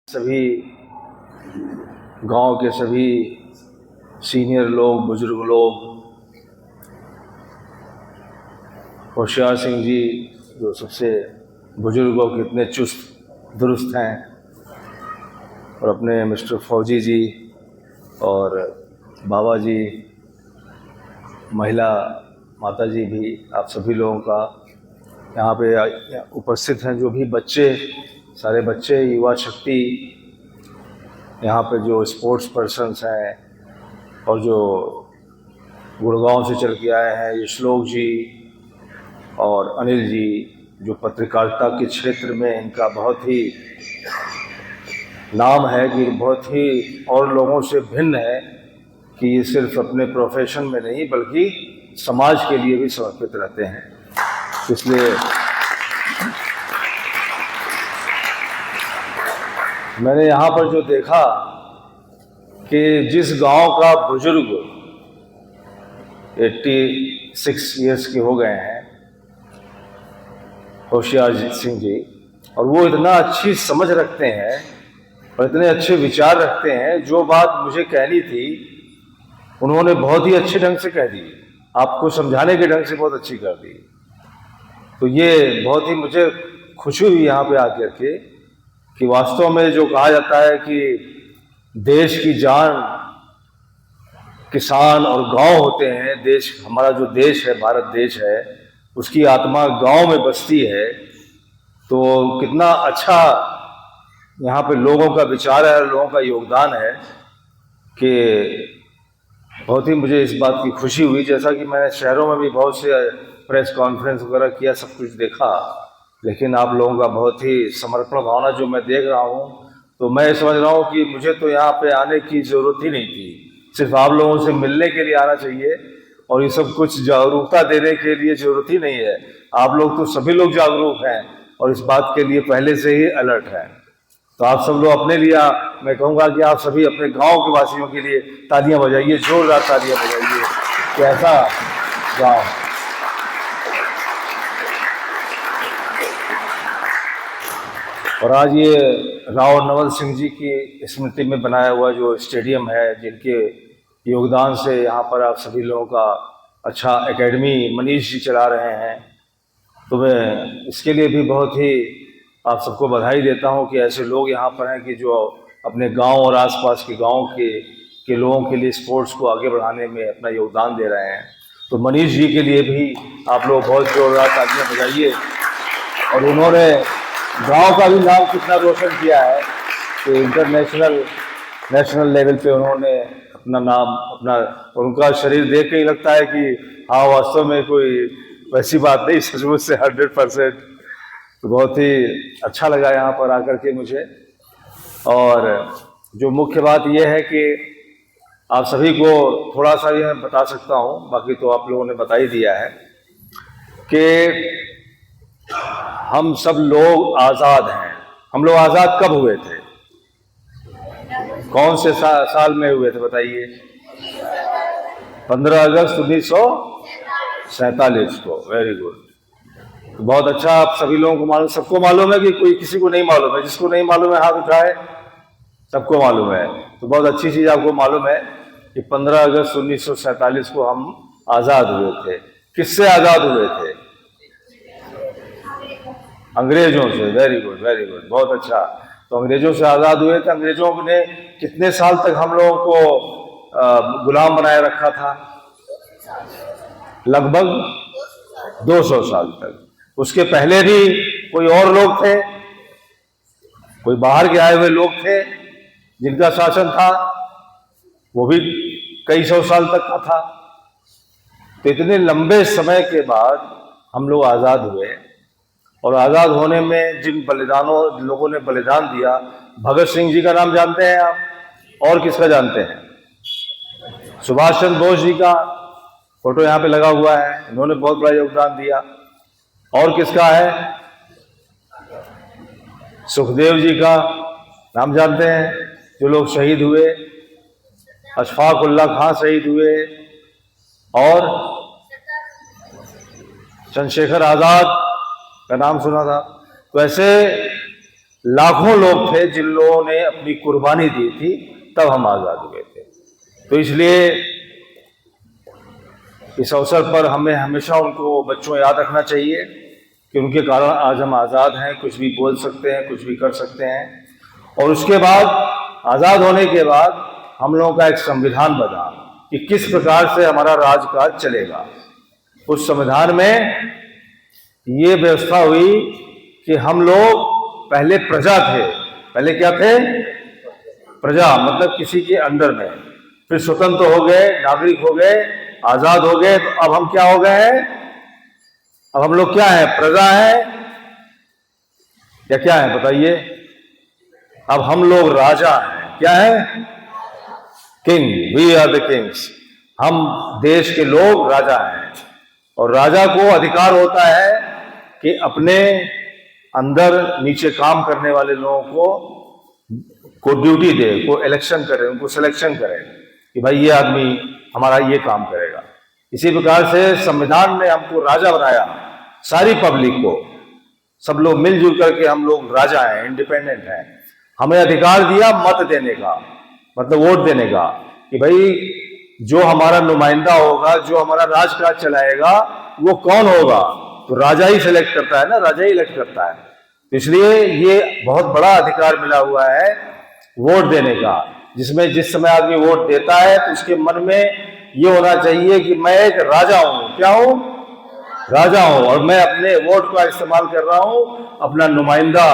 सभी गांव के सभी सीनियर लोग, बुजुर्ग लोग, होशियार सिंह जी जो सबसे बुजुर्ग और कितने चुस्त दुरुस्त हैं, और अपने मिस्टर फौजी जी और बाबा जी, महिला माता जी भी, आप सभी लोगों का यहाँ पे उपस्थित हैं। जो भी बच्चे, सारे बच्चे, युवा शक्ति, यहाँ पे जो स्पोर्ट्स पर्सन्स हैं और जो गुड़गांव से चल के आए हैं, ये श्लोक जी और अनिल जी, जो पत्रकारिता के क्षेत्र में इनका बहुत ही नाम है कि बहुत ही और लोगों से भिन्न है कि ये सिर्फ अपने प्रोफेशन में नहीं बल्कि समाज के लिए भी समर्पित रहते हैं। इसलिए मैंने यहाँ पर जो देखा कि जिस गांव का बुजुर्ग 86 इयर्स के हो गए हैं, होशियार सिंह जी, और वो इतना अच्छी समझ रखते हैं और इतने अच्छे विचार रखते हैं, जो बात मुझे कहनी थी उन्होंने बहुत ही अच्छे ढंग से कह दी, आपको समझाने के ढंग से बहुत अच्छी कर दी। तो ये बहुत ही मुझे खुशी हुई यहाँ पे आकर के कि वास्तव में जो कहा जाता है कि देश की जान किसान और गांव होते हैं, देश, हमारा जो देश है, भारत देश है, उसकी आत्मा गांव में बसती है। तो कितना अच्छा यहाँ पे लोगों का विचार है, लोगों का योगदान है कि बहुत ही मुझे इस बात की खुशी हुई। जैसा कि मैंने शहरों में भी बहुत से प्रेस कॉन्फ्रेंस वगैरह किया, सब कुछ देखा, लेकिन आप लोगों का बहुत ही समर्पण भावना जो मैं देख रहा हूँ, तो मैं समझ रहा हूँ कि मुझे तो यहाँ पे आने की ज़रूरत ही नहीं थी, सिर्फ आप लोगों से मिलने के लिए आना चाहिए, और ये सब कुछ जागरूकता देने के लिए ज़रूरत ही नहीं है। आप लोग तो सभी लोग जागरूक हैं और इस बात के लिए पहले से ही अलर्ट हैं। तो आप सब लोग अपने लिए, मैं कहूँगा कि आप सभी अपने गाँव के वासियों के लिए तालियाँ बजाइए, जोरदार तालियाँ बजाइए कि ऐसा गाँव। और आज ये राव नवल सिंह जी की स्मृति में बनाया हुआ जो स्टेडियम है, जिनके योगदान से यहाँ पर आप सभी लोगों का अच्छा एकेडमी मनीष जी चला रहे हैं, तो मैं इसके लिए भी बहुत ही आप सबको बधाई देता हूँ कि ऐसे लोग यहाँ पर हैं कि जो अपने गांव और आसपास के गांव के लोगों के लिए स्पोर्ट्स को आगे बढ़ाने में अपना योगदान दे रहे हैं। तो मनीष जी के लिए भी आप लोग बहुत जोरदार तालियां बजाइए। और उन्होंने गांव का भी नाम कितना रोशन किया है कि नेशनल लेवल पे उन्होंने अपना नाम, उनका शरीर देख के ही लगता है कि हाँ, वास्तव में कोई वैसी बात नहीं, सचमुच से 100%। तो बहुत ही अच्छा लगा यहाँ पर आकर के मुझे। और जो मुख्य बात यह है कि आप सभी को थोड़ा सा भी मैं बता सकता हूँ, बाकी तो आप लोगों ने बता ही दिया है कि हम सब लोग आज़ाद हैं। हम लोग आज़ाद कब हुए थे? कौन से साल में हुए थे बताइए? 15 अगस्त 1947 को। वेरी गुड, बहुत अच्छा। आप सभी लोगों को मालूम, सबको मालूम है कि कोई किसी को नहीं मालूम है? जिसको नहीं मालूम है हाथ उठाए। सबको मालूम है, तो बहुत अच्छी चीज़ आपको मालूम है कि 15 अगस्त 1947 को हम आज़ाद हुए थे। किससे आज़ाद हुए थे? अंग्रेजों से। वेरी गुड, वेरी गुड, बहुत अच्छा। तो अंग्रेजों से आज़ाद हुए थे। अंग्रेजों ने कितने साल तक हम लोगों को गुलाम बनाए रखा था? लगभग 200 साल तक। उसके पहले भी कोई और लोग थे, कोई बाहर के आए हुए लोग थे जिनका शासन था, वो भी कई सौ साल तक का था। तो इतने लंबे समय के बाद हम लोग आज़ाद हुए, और आज़ाद होने में जिन लोगों ने बलिदान दिया, भगत सिंह जी का नाम जानते हैं आप? और किसका जानते हैं? सुभाष चंद्र बोस जी का फोटो यहाँ पे लगा हुआ है, इन्होंने बहुत बड़ा योगदान दिया। और किसका है? सुखदेव जी का नाम जानते हैं, जो लोग शहीद हुए। अशफाक उल्लाह खां शहीद हुए, और चंद्रशेखर आज़ाद का नाम सुना था। तो ऐसे लाखों लोग थे जिन लोगों ने अपनी कुर्बानी दी थी, तब हम आजाद हुए थे। तो इसलिए इस अवसर पर हमें हमेशा उनको बच्चों याद रखना चाहिए कि उनके कारण आज हम आज़ाद हैं, कुछ भी बोल सकते हैं, कुछ भी कर सकते हैं। और उसके बाद आज़ाद होने के बाद हम लोगों का एक संविधान बना कि किस प्रकार से हमारा राजकाज चलेगा। उस संविधान में ये व्यवस्था हुई कि हम लोग पहले प्रजा थे। पहले क्या थे? प्रजा, मतलब किसी के अंडर में। फिर स्वतंत्र हो गए, नागरिक हो गए, आजाद हो गए। तो अब हम क्या हो गए हैं? अब हम लोग क्या है? प्रजा है या क्या है? बताइए। अब हम लोग राजा हैं। क्या है? King. We are the kings. हम देश के लोग राजा हैं। और राजा को अधिकार होता है कि अपने अंदर नीचे काम करने वाले लोगों को ड्यूटी दे, को इलेक्शन करे, उनको सिलेक्शन करे कि भाई ये आदमी हमारा ये काम करेगा। इसी प्रकार से संविधान ने हमको राजा बनाया, सारी पब्लिक को। सब लोग मिलजुल करके हम लोग राजा हैं, इंडिपेंडेंट हैं। हमें अधिकार दिया मत देने का, मतलब वोट देने का, कि भाई जो हमारा नुमाइंदा होगा, जो हमारा राजकाज चलाएगा, वो कौन होगा? तो राजा ही सिलेक्ट करता है ना, राजा ही इलेक्ट करता है। इसलिए ये बहुत बड़ा अधिकार मिला हुआ है वोट देने का, जिसमें जिस समय आदमी वोट देता है तो उसके मन में ये होना चाहिए कि मैं एक राजा हूं। क्या हूं? राजा हूं। और मैं अपने वोट का इस्तेमाल कर रहा हूं अपना नुमाइंदा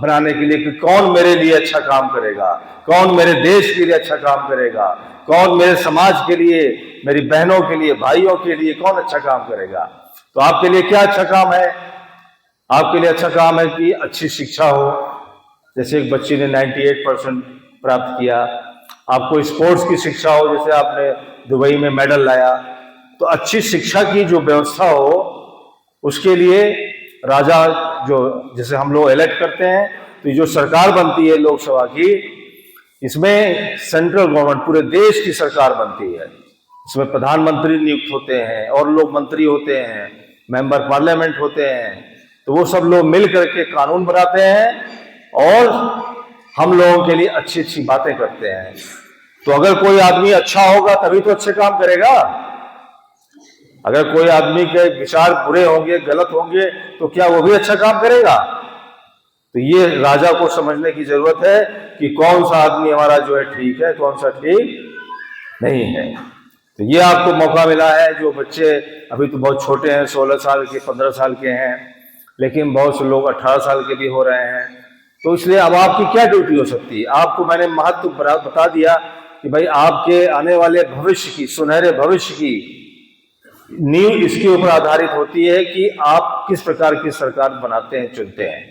बनाने के लिए कि कौन मेरे लिए अच्छा काम करेगा, कौन मेरे देश के लिए अच्छा काम करेगा, कौन मेरे समाज के लिए, मेरी बहनों के लिए, भाइयों के लिए कौन अच्छा काम करेगा। तो आपके लिए क्या अच्छा काम है? आपके लिए अच्छा काम है कि अच्छी शिक्षा हो। जैसे एक बच्ची ने 98% प्राप्त किया। आपको स्पोर्ट्स की शिक्षा हो, जैसे आपने दुबई में मेडल लाया। तो अच्छी शिक्षा की जो व्यवस्था हो, उसके लिए राजा, जो जैसे हम लोग इलेक्ट करते हैं, तो जो सरकार बनती है लोकसभा की, इसमें सेंट्रल गवर्नमेंट, पूरे देश की सरकार बनती है। इसमें प्रधानमंत्री नियुक्त होते हैं और लोग मंत्री होते हैं, मेंबर पार्लियामेंट होते हैं। तो वो सब लोग मिल करके कानून बनाते हैं और हम लोगों के लिए अच्छी अच्छी बातें करते हैं। तो अगर कोई आदमी अच्छा होगा तभी तो अच्छे काम करेगा। अगर कोई आदमी के विचार बुरे होंगे, गलत होंगे, तो क्या वो भी अच्छा काम करेगा? तो ये राजा को समझने की जरूरत है कि कौन सा आदमी हमारा जो है ठीक है, कौन सा ठीक नहीं है। तो ये आपको मौका मिला है। जो बच्चे अभी तो बहुत छोटे हैं, 16 साल के, 15 साल के हैं, लेकिन बहुत से लोग 18 साल के भी हो रहे हैं। तो इसलिए अब आपकी क्या ड्यूटी हो सकती है? आपको मैंने महत्व बता दिया कि भाई आपके आने वाले भविष्य की, सुनहरे भविष्य की नींव इसके ऊपर आधारित होती है कि आप किस प्रकार की सरकार बनाते हैं, चुनते हैं।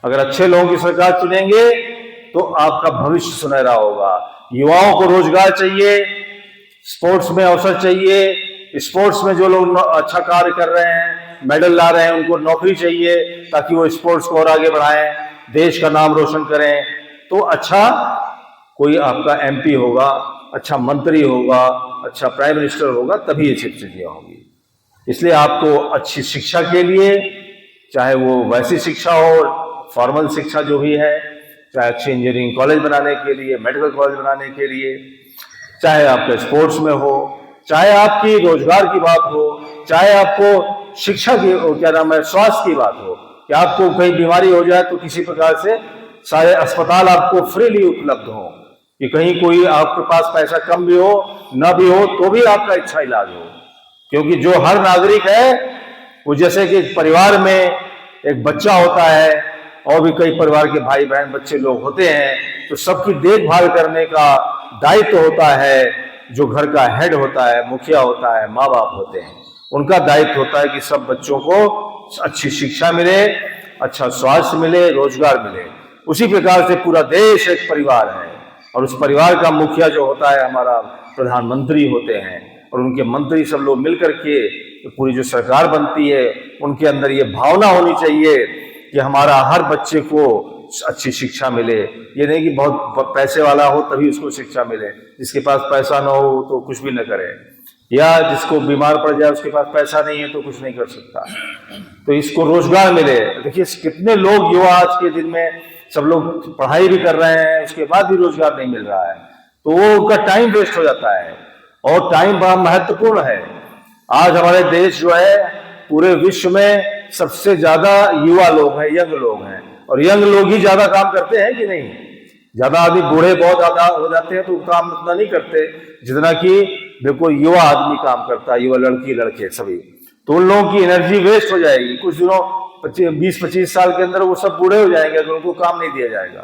अगर अच्छे लोगों की सरकार चुनेंगे तो आपका भविष्य सुनहरा होगा। युवाओं को रोजगार चाहिए, स्पोर्ट्स में अवसर चाहिए। स्पोर्ट्स में जो लोग अच्छा कार्य कर रहे हैं, मेडल ला रहे हैं, उनको नौकरी चाहिए ताकि वो स्पोर्ट्स को और आगे बढ़ाएं, देश का नाम रोशन करें। तो अच्छा कोई आपका एमपी होगा, अच्छा मंत्री होगा, अच्छा प्राइम मिनिस्टर होगा, तभी ये सब चीजें होंगी। इसलिए आपको अच्छी शिक्षा के लिए, चाहे वो वैसी शिक्षा हो, फॉर्मल शिक्षा जो भी है, चाहे अच्छी इंजीनियरिंग कॉलेज बनाने के लिए, मेडिकल कॉलेज बनाने के लिए, चाहे आपके स्पोर्ट्स में हो, चाहे आपकी रोजगार की बात हो, चाहे आपको शिक्षा की, क्या नाम है, स्वास्थ्य की बात हो, कि आपको कहीं बीमारी हो जाए तो किसी प्रकार से सारे अस्पताल आपको फ्रीली उपलब्ध हो, कि कहीं कोई आपके पास पैसा कम भी हो, न भी हो, तो भी आपका अच्छा इलाज हो। क्योंकि जो हर नागरिक है वो, जैसे कि परिवार में एक बच्चा होता है और भी कई परिवार के भाई बहन बच्चे लोग होते हैं, तो सबकी देखभाल करने का दायित्व होता है। जो घर का हेड होता है, मुखिया होता है, माँ बाप होते हैं, उनका दायित्व होता है कि सब बच्चों को अच्छी शिक्षा मिले, अच्छा स्वास्थ्य मिले, रोजगार मिले। उसी प्रकार से पूरा देश एक परिवार है और उस परिवार का मुखिया जो होता है हमारा प्रधानमंत्री होते हैं, और उनके मंत्री सब लोग मिलकर के पूरी जो सरकार बनती है, उनके अंदर ये भावना होनी चाहिए कि हमारा हर बच्चे को अच्छी शिक्षा मिले। ये नहीं कि बहुत पैसे वाला हो तभी उसको शिक्षा मिले, जिसके पास पैसा ना हो तो कुछ भी न करे, या जिसको बीमार पड़ जाए उसके पास पैसा नहीं है तो कुछ नहीं कर सकता। तो इसको रोजगार मिले। देखिए कितने लोग युवा आज के दिन में सब लोग पढ़ाई भी कर रहे हैं, उसके बाद भी रोजगार नहीं मिल रहा है, तो वो उनका टाइम वेस्ट हो जाता है। और टाइम बड़ा महत्वपूर्ण है। आज हमारे देश जो है पूरे विश्व में सबसे ज्यादा युवा लोग हैं, यंग लोग हैं, और यंग लोग ही ज्यादा काम करते हैं कि नहीं? ज्यादा आदमी बूढ़े बहुत ज्यादा हो जाते हैं तो काम उतना नहीं करते जितना कि बिल्कुल युवा आदमी काम करता है, युवा लड़की लड़के सभी। तो उन लोगों की एनर्जी वेस्ट हो जाएगी। कुछ दिनों 20-25 साल के अंदर वो सब बूढ़े हो जाएंगे अगर उनको काम नहीं दिया जाएगा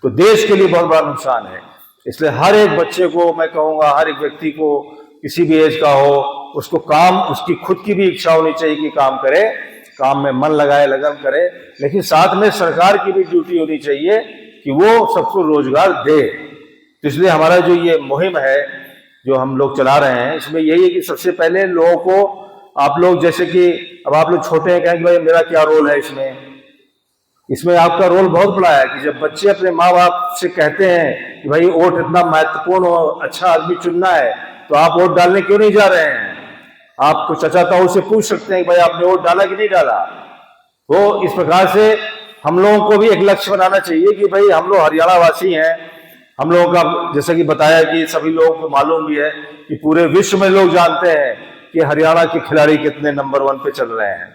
तो देश के लिए बहुत बड़ा नुकसान है। इसलिए हर एक बच्चे को मैं कहूंगा, हर एक व्यक्ति को, किसी भी एज का हो, उसको काम, उसकी खुद की भी इच्छा होनी चाहिए कि काम करे, काम में मन लगाए, लगन करे, लेकिन साथ में सरकार की भी ड्यूटी होनी चाहिए कि वो सबको रोजगार दे। तो इसलिए हमारा जो ये मुहिम है जो हम लोग चला रहे हैं, इसमें यही है कि सबसे पहले लोगों को, आप लोग जैसे कि अब आप लोग छोटे हैं, कहेंगे भाई मेरा क्या रोल है इसमें आपका रोल बहुत बड़ा है कि जब बच्चे अपने माँ बाप से कहते हैं कि भाई वोट इतना महत्वपूर्ण और अच्छा आदमी चुनना है, तो आप वोट डालने क्यों नहीं जा रहे हैं? आप कुछ चाचा ताऊ से पूछ सकते हैं कि भाई आपने वोट डाला कि नहीं डाला। तो इस प्रकार से हम लोगों को भी एक लक्ष्य बनाना चाहिए कि भाई हम लोग हरियाणा वासी हैं। हम लोगों का जैसे कि बताया कि सभी लोगों को मालूम भी है कि पूरे विश्व में लोग जानते हैं कि हरियाणा के खिलाड़ी कितने नंबर 1 पे चल रहे हैं।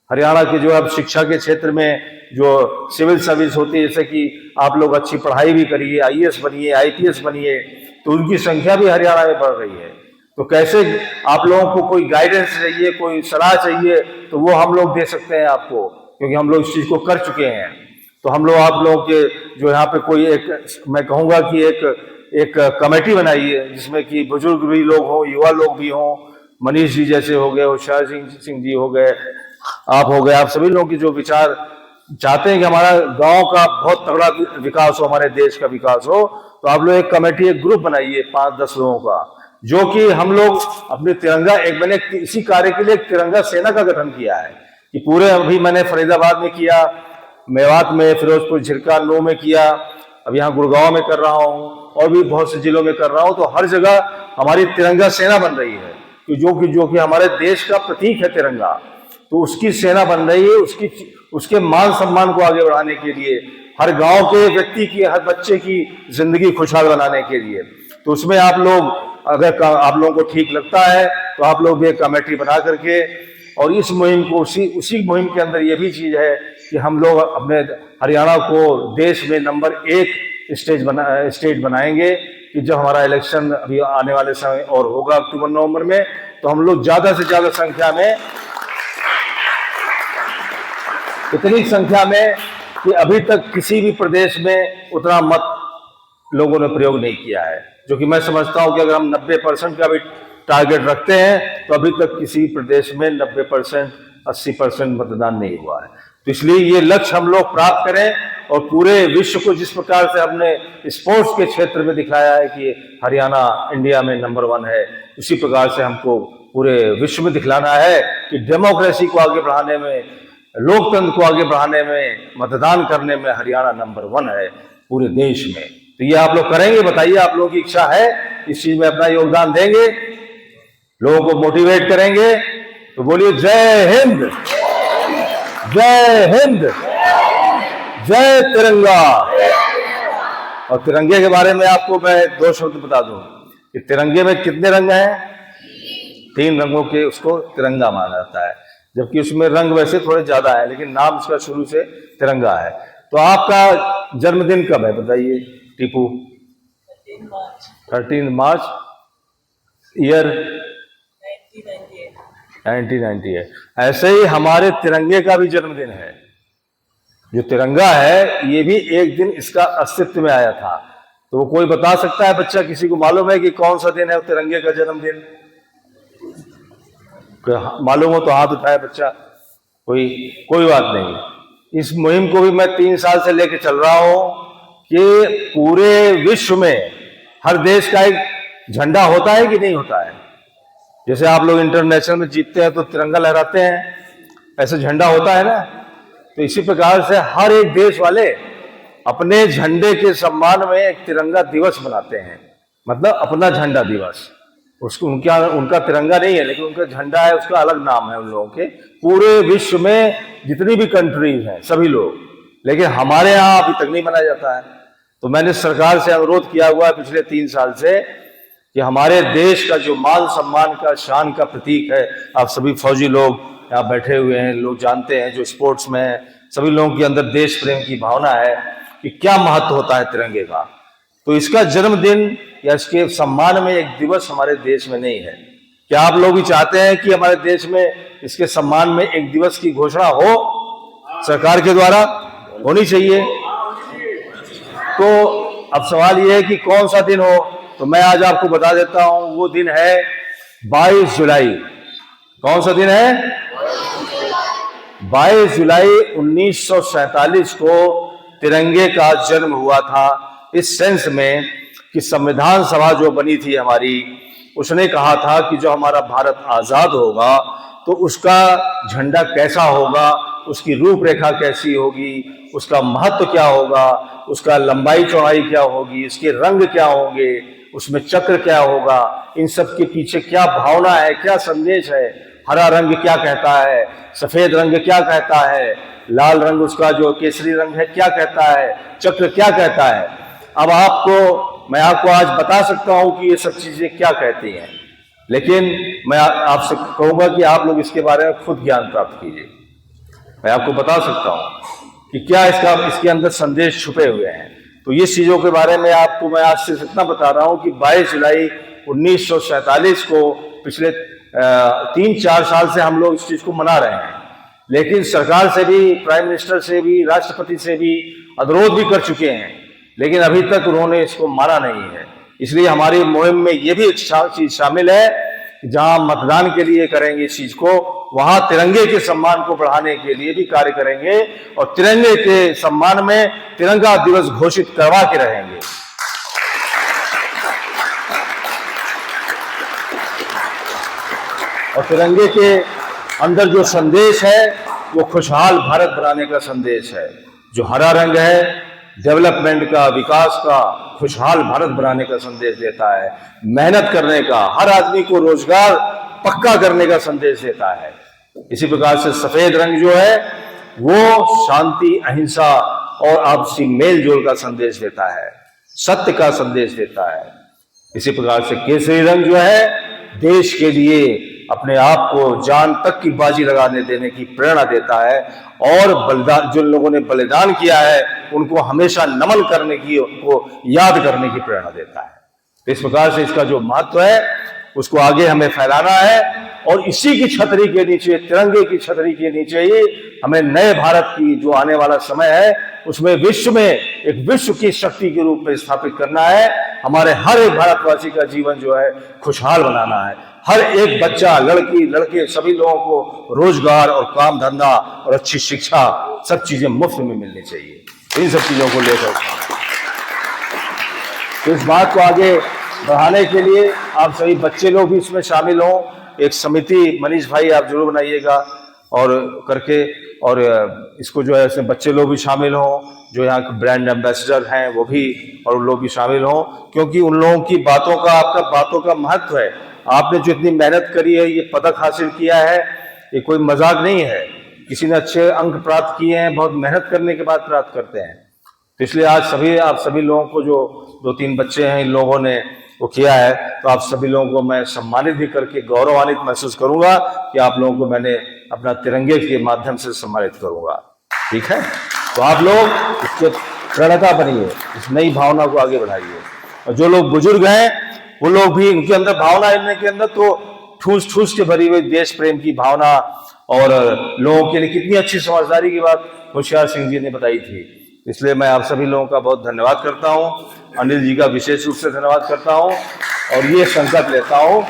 हरियाणा के जो अब शिक्षा के क्षेत्र में जो सिविल सर्विस होती है, जैसे कि आप लोग अच्छी पढ़ाई भी करिए, IAS बनिए, IPS बनिए, तो उनकी संख्या भी हरियाणा में बढ़ रही है। तो कैसे आप लोगों को कोई गाइडेंस चाहिए, कोई सलाह चाहिए, तो वो हम लोग दे सकते हैं आपको, क्योंकि हम लोग इस चीज को कर चुके हैं। तो हम लोग आप लोगों के जो यहाँ पे कोई एक, मैं कहूँगा कि एक कमेटी बनाइए जिसमें कि बुजुर्ग भी लोग हों, युवा लोग भी हों, मनीष जी जैसे हो गए, होशियार सिंह जी हो गए, आप हो गए, आप सभी लोगों की जो विचार चाहते हैं कि हमारा गांव का बहुत तगड़ा विकास हो, हमारे देश का विकास हो, तो आप लोग एक कमेटी, एक ग्रुप बनाइए 5-10 लोगों का, जो कि हम लोग अपने तिरंगा, एक मैंने इसी कार्य के लिए एक तिरंगा सेना का गठन किया है कि पूरे, अभी मैंने फरीदाबाद में किया, मेवात में, फिरोजपुर, झिरका, नू में किया, अब यहाँ गुड़गांव में कर रहा हूँ और भी बहुत से जिलों में कर रहा हूँ। तो हर जगह हमारी तिरंगा सेना बन रही है कि जो कि हमारे देश का प्रतीक है तिरंगा, तो उसकी सेना बन रही है, उसके मान सम्मान को आगे बढ़ाने के लिए, हर गांव के व्यक्ति की, हर बच्चे की जिंदगी खुशहाल बनाने के लिए। तो उसमें आप लोग, अगर आप लोगों को ठीक लगता है तो आप लोग भी एक कमेटी बना करके, और इस मुहिम को, उसी मुहिम के अंदर ये भी चीज है कि हम लोग अपने हरियाणा को देश में नंबर 1 स्टेट बनाएंगे कि जब हमारा इलेक्शन अभी आने वाले समय और होगा अक्टूबर-नवंबर में, तो हम लोग ज्यादा से ज्यादा संख्या में, इतनी संख्या में कि अभी तक किसी भी प्रदेश में उतना मत लोगों ने प्रयोग नहीं किया है, जो कि मैं समझता हूं कि अगर हम 90% का भी टारगेट रखते हैं तो अभी तक किसी प्रदेश में 90%, 80% मतदान नहीं हुआ है। तो इसलिए ये लक्ष्य हम लोग प्राप्त करें, और पूरे विश्व को जिस प्रकार से हमने स्पोर्ट्स के क्षेत्र में दिखाया है कि हरियाणा इंडिया में नंबर 1 है, उसी प्रकार से हमको पूरे विश्व में दिखलाना है कि डेमोक्रेसी को आगे बढ़ाने में, लोकतंत्र को आगे बढ़ाने में, मतदान करने में हरियाणा नंबर 1 है पूरे देश में। तो ये आप लोग करेंगे? बताइए, आप लोगों की इच्छा है इस चीज में अपना योगदान देंगे, लोगों को मोटिवेट करेंगे? तो बोलिए जय हिंद, जय हिंद, जय तिरंगा। और तिरंगे के बारे में आपको मैं 2 शब्द बता दूं कि तिरंगे में कितने रंग हैं? 3 रंगों के उसको तिरंगा माना जाता है, जबकि उसमें रंग वैसे थोड़े ज्यादा है, लेकिन नाम इसका शुरू से तिरंगा है। तो आपका जन्मदिन कब है बताइए टीपू? 13 मार्च, ईयर 1998। ऐसे ही हमारे तिरंगे का भी जन्मदिन है। जो तिरंगा है ये भी एक दिन इसका अस्तित्व में आया था। तो वो कोई बता सकता है? बच्चा, किसी को मालूम है कि कौन सा दिन है तिरंगे का जन्मदिन? मालूम हो तो हाथ उठाए बच्चा। कोई बात नहीं। इस मुहिम को भी मैं 3 साल से लेकर चल रहा हूं कि पूरे विश्व में हर देश का एक झंडा होता है कि नहीं होता है? जैसे आप लोग इंटरनेशनल में जीतते हैं तो तिरंगा लहराते हैं, ऐसे झंडा होता है ना। तो इसी प्रकार से हर एक देश वाले अपने झंडे के सम्मान में एक तिरंगा दिवस मनाते हैं, मतलब अपना झंडा दिवस। उसको उनका तिरंगा नहीं है, लेकिन उनका झंडा है, उसका अलग नाम है उन लोगों के। पूरे विश्व में जितनी भी कंट्रीज हैं, सभी लोग लेकिन हमारे यहाँ अभी तक नहीं मनाया जाता है। तो मैंने सरकार से अनुरोध किया हुआ है पिछले 3 साल से कि हमारे देश का जो मान सम्मान का शान का प्रतीक है, आप सभी फौजी लोग यहाँ बैठे हुए हैं, लोग जानते हैं, जो स्पोर्ट्स में है, सभी लोगों के अंदर देश प्रेम की भावना है कि क्या महत्व होता है तिरंगे का। तो इसका जन्मदिन या इसके सम्मान में एक दिवस हमारे देश में नहीं है। क्या आप लोग भी चाहते हैं कि हमारे देश में इसके सम्मान में एक दिवस की घोषणा हो, सरकार के द्वारा होनी चाहिए। तो अब सवाल यह है कि कौन सा दिन हो, तो मैं आज आपको बता देता हूं, वो दिन है 22 जुलाई। कौन सा दिन है? 22 जुलाई 1947 को तिरंगे का जन्म हुआ था। इस सेंस में कि संविधान सभा जो बनी थी हमारी, उसने कहा था कि जो हमारा भारत आजाद होगा तो उसका झंडा कैसा होगा, उसकी रूपरेखा कैसी होगी, उसका महत्व क्या होगा, उसका लंबाई चौड़ाई क्या होगी, उसके रंग क्या होंगे, उसमें चक्र क्या होगा, इन सब के पीछे क्या भावना है, क्या संदेश है। हरा रंग क्या कहता है, सफेद रंग क्या कहता है, लाल रंग उसका जो केसरी रंग है क्या कहता है, चक्र क्या कहता है। अब मैं आपको आज बता सकता हूं कि ये सब चीजें क्या कहती हैं, लेकिन मैं आपसे कहूंगा कि आप लोग इसके बारे में खुद ज्ञान प्राप्त कीजिए। मैं आपको बता सकता हूं कि क्या इसके अंदर संदेश छुपे हुए हैं। तो ये चीजों के बारे में आपको मैं आज से इतना बता रहा हूं कि 22 जुलाई 1947 को पिछले 3-4 साल से हम लोग इस चीज को मना रहे हैं, लेकिन सरकार से भी, प्राइम मिनिस्टर से भी, राष्ट्रपति से भी अनुरोध भी कर चुके हैं, लेकिन अभी तक उन्होंने इसको माना नहीं है। इसलिए हमारी मुहिम में ये भी चीज शामिल है कि जहां मतदान के लिए करेंगे इस चीज को, वहां तिरंगे के सम्मान को बढ़ाने के लिए भी कार्य करेंगे और तिरंगे के सम्मान में तिरंगा दिवस घोषित करवा के रहेंगे। और तिरंगे के अंदर जो संदेश है वो खुशहाल भारत बनाने का संदेश है। जो हरा रंग है डेवलपमेंट का, विकास का, खुशहाल भारत बनाने का संदेश देता है, मेहनत करने का, हर आदमी को रोजगार पक्का करने का संदेश देता है। इसी प्रकार से सफेद रंग जो है वो शांति, अहिंसा और आपसी मेल जोल का संदेश देता है, सत्य का संदेश देता है। इसी प्रकार से केसरी रंग जो है देश के लिए अपने आप को जान तक की बाजी लगाने देने की प्रेरणा देता है और बलिदान, जो लोगों ने बलिदान किया है उनको हमेशा नमन करने की, उनको याद करने की प्रेरणा देता है। तो इस प्रकार से इसका जो महत्व है उसको आगे हमें फैलाना है और इसी की छतरी के नीचे, तिरंगे की छतरी के नीचे ही हमें नए भारत की जो आने वाला समय है उसमें विश्व में एक विश्व की शक्ति के रूप में स्थापित करना है। हमारे हर एक भारतवासी का जीवन जो है खुशहाल बनाना है। हर एक बच्चा, लड़की, लड़के, सभी लोगों को रोजगार और काम धंधा और अच्छी शिक्षा, सब चीजें मुफ्त में मिलनी चाहिए। इन सब चीजों को लेकर तो इस बात को आगे बढ़ाने के लिए आप सभी बच्चे लोग भी इसमें शामिल हों। एक समिति मनीष भाई आप जरूर बनाइएगा और करके, और इसको जो है इसमें बच्चे लोग भी शामिल हों, जो यहाँ के ब्रांड एम्बेसडर हैं वो भी, और उन लोग भी शामिल हों, क्योंकि उन लोगों की बातों का, आपका बातों का महत्व है। आपने जो इतनी मेहनत करी है, ये पदक हासिल किया है, ये कोई मजाक नहीं है। किसी ने अच्छे अंक प्राप्त किए हैं, बहुत मेहनत करने के बाद प्राप्त करते हैं। तो इसलिए आज आप सभी लोगों को, जो 2-3 बच्चे हैं इन लोगों ने वो किया है, तो आप सभी लोगों को मैं सम्मानित भी करके गौरवान्वित महसूस करूंगा कि आप लोगों को मैंने अपना तिरंगे के माध्यम से सम्मानित करूंगा। ठीक है, तो आप लोग इसके प्रणेता बनिए, इस नई भावना को आगे बढ़ाइए। और जो लोग बुजुर्ग हैं वो लोग भी, इनके अंदर भावना, इनके अंदर तो ठूस ठूस के भरी हुई देश प्रेम की भावना और लोगों के लिए कितनी अच्छी समझदारी की बात होशियार सिंह जी ने बताई थी। इसलिए मैं आप सभी लोगों का बहुत धन्यवाद करता हूं, अनिल जी का विशेष रूप से धन्यवाद करता हूं और ये संकल्प लेता हूं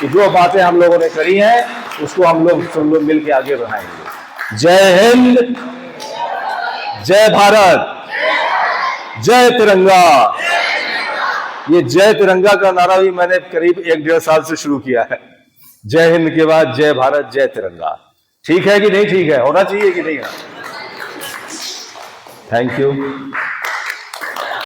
कि जो बातें हम लोगों ने करी हैं उसको हम लोग सब लोग मिल के आगे बढ़ाएंगे। जय हिंद, जय भारत, जय तिरंगा। ये जय तिरंगा का नारा भी मैंने करीब 1-1.5 साल से शुरू किया है। जय हिंद के बाद जय भारत, जय तिरंगा। ठीक है कि नहीं? ठीक है, होना चाहिए कि नहीं? Thank you.